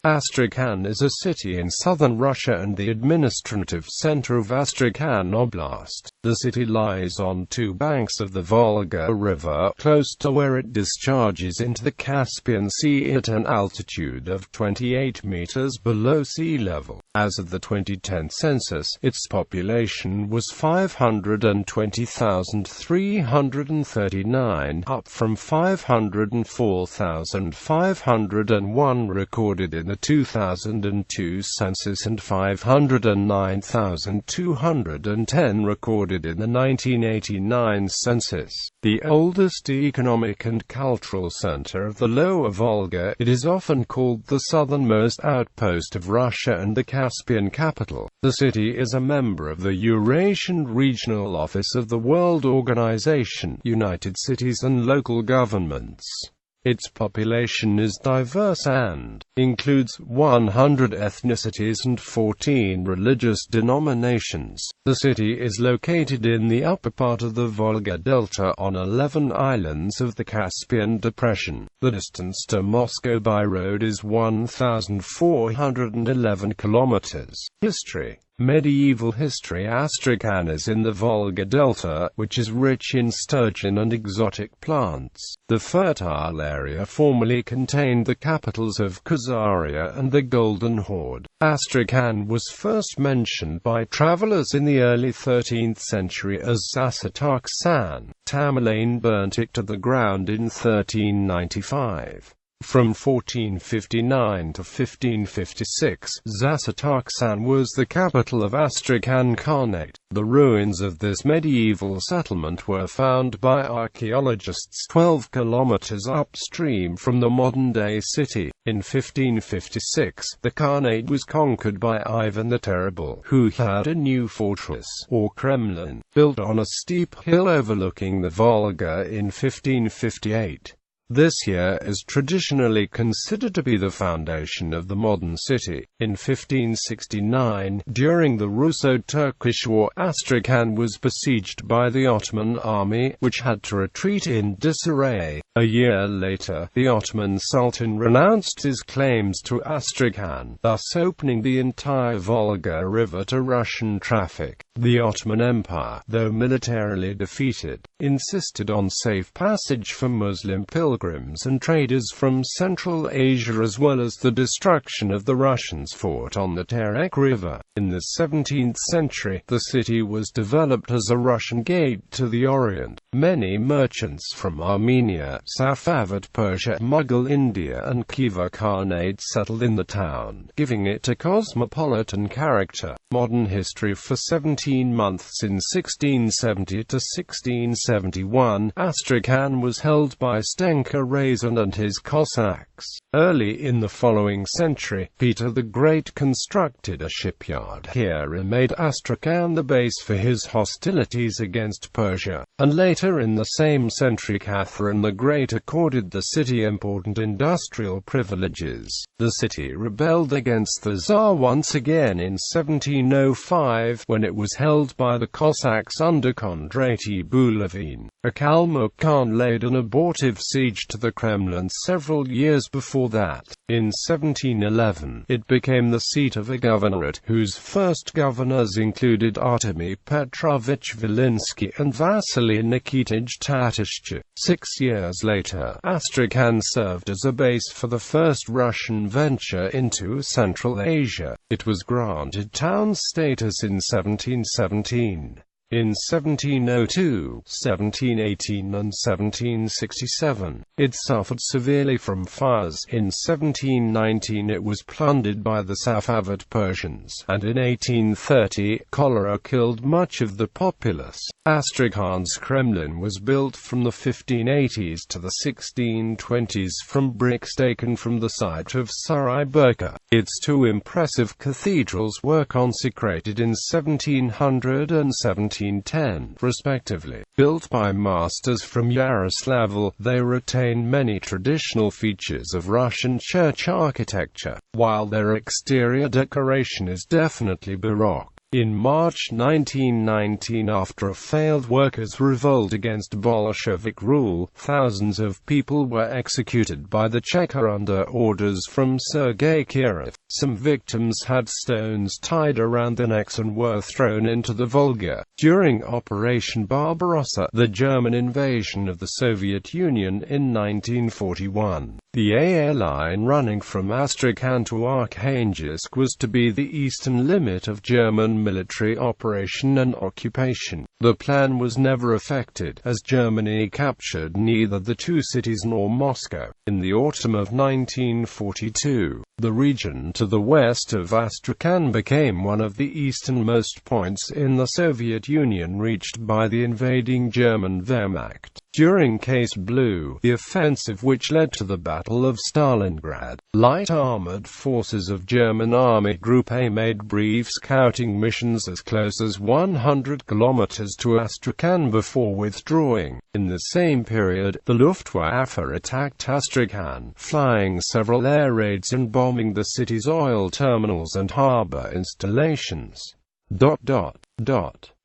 Astrakhan is a city in southern Russia and the administrative center of Astrakhan Oblast. The city lies on two banks of the Volga River, close to where it discharges into the Caspian Sea at an altitude of 28 meters below sea level. As of the 2010 census, its population was 520,339, up from 504,501 recorded in the 2002 census and 509,210 recorded in the 1989 census. The oldest economic and cultural center of the Lower Volga, it is often called the southernmost outpost of Russia and the Caspian capital. The city is a member of the Eurasian Regional Office of the World Organization, United Cities and Local Governments. Its population is diverse and includes 100 ethnicities and 14 religious denominations. The city is located in the upper part of the Volga Delta on 11 islands of the Caspian Depression. The distance to Moscow by road is 1,411 kilometers. History. Medieval history. Astrakhan is in the Volga Delta, which is rich in sturgeon and exotic plants. The fertile area formerly contained the capitals of Khazaria and the Golden Horde. Astrakhan was first mentioned by travelers in the early 13th century as Astrakhan. Tamerlane burnt it to the ground in 1395. From 1459 to 1556, Astrakhan was the capital of Astrakhan Khanate. The ruins of this medieval settlement were found by archaeologists 12 kilometers upstream from the modern-day city. In 1556, the Khanate was conquered by Ivan the Terrible, who had a new fortress, or Kremlin, built on a steep hill overlooking the Volga in 1558. This year is traditionally considered to be the foundation of the modern city. In 1569, during the Russo-Turkish War, Astrakhan was besieged by the Ottoman army, which had to retreat in disarray. A year later, the Ottoman Sultan renounced his claims to Astrakhan, thus opening the entire Volga River to Russian traffic. The Ottoman Empire, though militarily defeated, insisted on safe passage for Muslim pilgrims and traders from Central Asia, as well as the destruction of the Russians' fort on the Terek River. In the 17th century, the city was developed as a Russian gate to the Orient. Many merchants from Armenia, Safavid Persia, Mughal India and Khiva Khanate settled in the town, giving it a cosmopolitan character. Modern history. For 17 months in 1670 to 1671, Astrakhan was held by Stenka Razin and his Cossacks. Early in the following century, Peter the Great constructed a shipyard here and made Astrakhan the base for his hostilities against Persia, and later in the same century Catherine the Great accorded the city important industrial privileges. The city rebelled against the Tsar once again in 1705, when it was held by the Cossacks under Kondratyi Bulavine. A Kalmuk Khan laid an abortive siege to the Kremlin several years before that. In 1711, it became the seat of a governorate, whose first governors included Artemy Petrovich Vilinsky and Vasily Nikitich Tatishch. 6 years later, Astrakhan served as a base for the first Russian venture into Central Asia. It was granted town status in 1717. In 1702, 1718 and 1767, it suffered severely from fires. In 1719 it was plundered by the Safavid Persians, and in 1830, cholera killed much of the populace. Astrakhan's Kremlin was built from the 1580s to the 1620s from bricks taken from the site of Sarai Burqa. Its two impressive cathedrals were consecrated in 1700 and 1710, respectively. Built by masters from Yaroslavl, they retain many traditional features of Russian church architecture, while their exterior decoration is definitely Baroque. In March 1919, after a failed workers' revolt against Bolshevik rule, thousands of people were executed by the Cheka under orders from Sergei Kirov. Some victims had stones tied around their necks and were thrown into the Volga. During Operation Barbarossa, the German invasion of the Soviet Union in 1941, the AA line running from Astrakhan to Arkhangelsk was to be the eastern limit of German military operation and occupation. The plan was never effected, as Germany captured neither the two cities nor Moscow. In the autumn of 1942, the region to the west of Astrakhan became one of the easternmost points in the Soviet Union reached by the invading German Wehrmacht. During Case Blue, the offensive which led to the Battle of Stalingrad, light armored forces of German Army Group A made brief scouting missions as close as 100 kilometers to Astrakhan before withdrawing. In the same period, the Luftwaffe attacked Astrakhan, flying several air raids and bombing the city's oil terminals and harbor installations.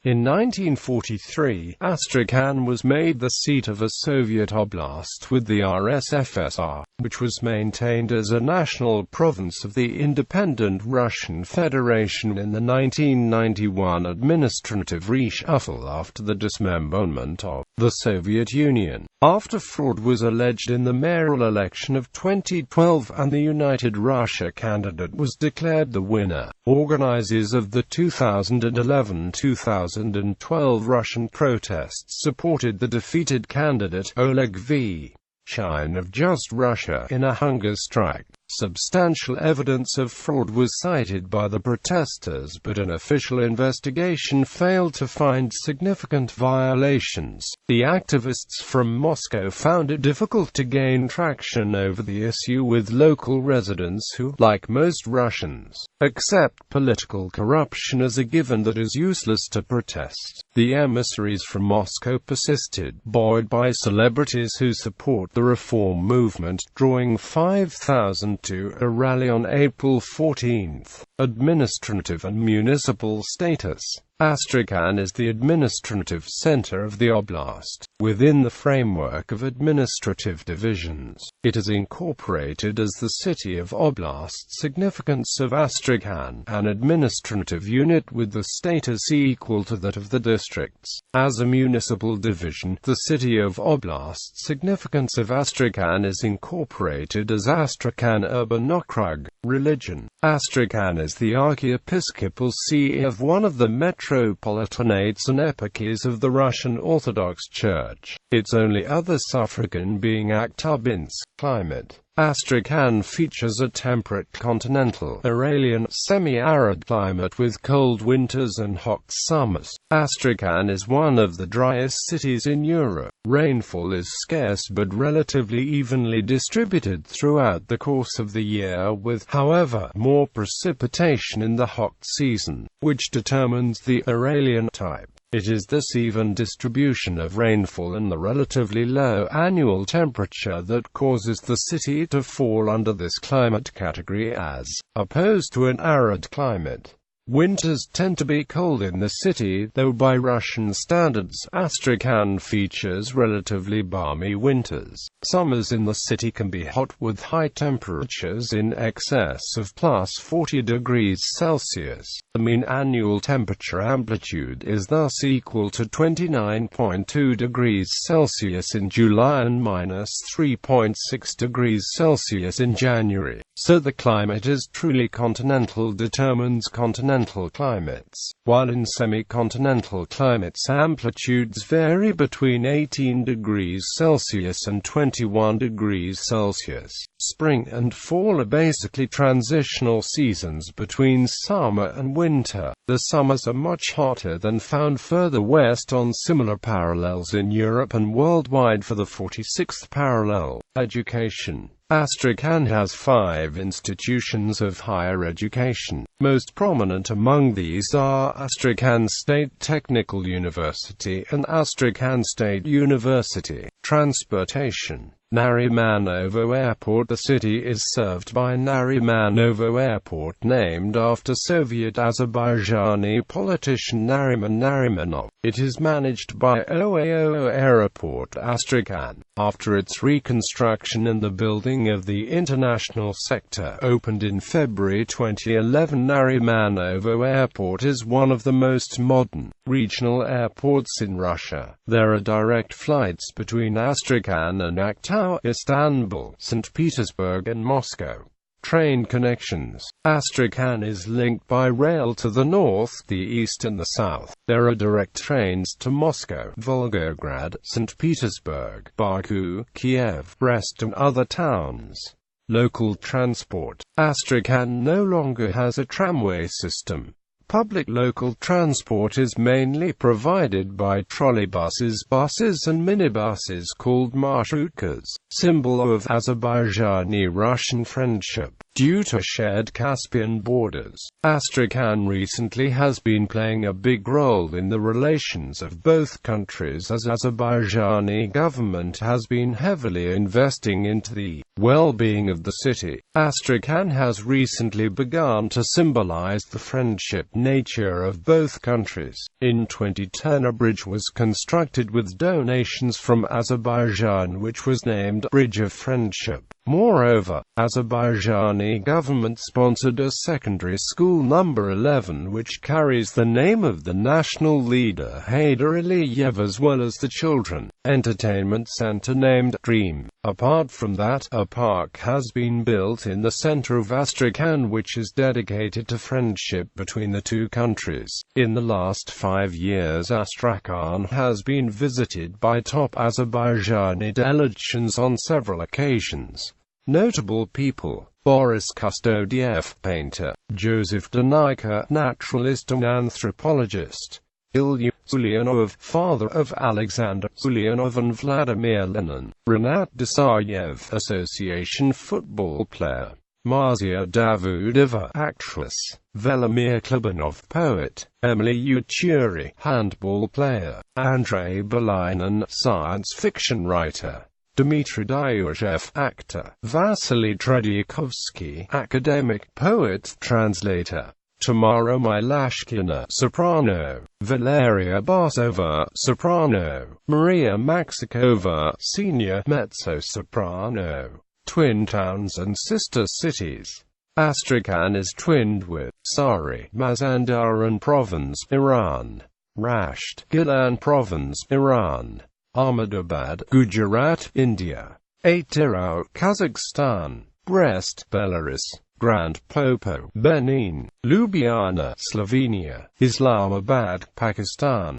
In 1943, Astrakhan was made the seat of a Soviet oblast with the RSFSR, which was maintained as a national province of the independent Russian Federation in the 1991 administrative reshuffle after the dismemberment of the Soviet Union. After fraud was alleged in the mayoral election of 2012 and the United Russia candidate was declared the winner, organizers of the 2011-2012 Russian protests supported the defeated candidate Oleg V. Shine of Just Russia in a hunger strike. Substantial evidence of fraud was cited by the protesters, but an official investigation failed to find significant violations. The activists from Moscow found it difficult to gain traction over the issue with local residents who, like most Russians, accept political corruption as a given that is useless to protest. The emissaries from Moscow persisted, buoyed by celebrities who support the reform movement, drawing 5,000 to a rally on April 14. Administrative and municipal status. Astrakhan is the administrative center of the oblast. Within the framework of administrative divisions, it is incorporated as the city of oblast. Significance of Astrakhan, an administrative unit with the status equal to that of the districts. As a municipal division, the city of oblast. Significance of Astrakhan is incorporated as Astrakhan Urban Okrug. Religion. Astrakhan is the archiepiscopal see of one of the metropolitanates and eparchies of the Russian Orthodox Church, its only other suffragan being Akhtubinsk. Climate. Astrakhan features a temperate continental, Uralian, semi-arid climate with cold winters and hot summers. Astrakhan is one of the driest cities in Europe. Rainfall is scarce but relatively evenly distributed throughout the course of the year, with, however, more precipitation in the hot season, which determines the Uralian type. It is this even distribution of rainfall and the relatively low annual temperature that causes the city to fall under this climate category as opposed to an arid climate. Winters tend to be cold in the city, though by Russian standards, Astrakhan features relatively balmy winters. Summers in the city can be hot with high temperatures in excess of +40 degrees Celsius. The mean annual temperature amplitude is thus equal to 29.2 degrees Celsius in July and -3.6 degrees Celsius in January. So the climate is truly continental determines continental climates, while in semi-continental climates amplitudes vary between 18 degrees Celsius and 21 degrees Celsius. Spring and fall are basically transitional seasons between summer and winter. The summers are much hotter than found further west on similar parallels in Europe and worldwide for the 46th parallel. Education. Astrakhan has 5 institutions of higher education. Most prominent among these are Astrakhan State Technical University and Astrakhan State University. Transportation. Narimanovo Airport. The city is served by Narimanovo Airport, named after Soviet Azerbaijani politician Nariman Narimanov. It is managed by OAO Airport Astrakhan. After its reconstruction and the building of the international sector opened in February 2011, Narimanovo Airport is one of the most modern regional airports in Russia. There are direct flights between Astrakhan and Akta, Istanbul, St. Petersburg and Moscow. Train connections. Astrakhan is linked by rail to the north, the east and the south. There are direct trains to Moscow, Volgograd, St. Petersburg, Baku, Kiev, Brest and other towns. Local transport. Astrakhan no longer has a tramway system. Public local transport is mainly provided by trolleybuses, buses and minibuses called marshrutkas, symbol of Azerbaijani-Russian friendship. Due to shared Caspian borders, Astrakhan recently has been playing a big role in the relations of both countries, as Azerbaijani government has been heavily investing into the well-being of the city. Astrakhan has recently begun to symbolize the friendship nature of both countries. In 2010, a bridge was constructed with donations from Azerbaijan which was named Bridge of Friendship. Moreover, Azerbaijani government sponsored a secondary school number 11 which carries the name of the national leader Heydar Aliyev, as well as the children entertainment center named Dream. Apart from that, a park has been built in the center of Astrakhan which is dedicated to friendship between the two countries. In the last 5 years, Astrakhan has been visited by top Azerbaijani delegations on several occasions. Notable people: Boris Kustodiev, painter; Joseph Denika, naturalist and anthropologist; Ilya Ulyanov, father of Alexander Ulyanov and Vladimir Lenin; Renat Desayev, association football player; Marzia Davudova, actress; Velimir Klebanov, poet; Emily Uchuri, handball player; Andrei Belinin, science fiction writer; Dmitry Dyushev, actor; Vasily Tredyakhovsky, academic, poet, translator; Tamara Milashkina, soprano; Valeria Basova, soprano; Maria Maxikova, senior, mezzo-soprano. Twin towns and sister cities. Astrakhan is twinned with Sari, Mazandaran Province, Iran; Rasht, Gilan Province, Iran; Ahmedabad, Gujarat, India; Atirau, Kazakhstan; Brest, Belarus; Grand Popo, Benin; Ljubljana, Slovenia; Islamabad, Pakistan.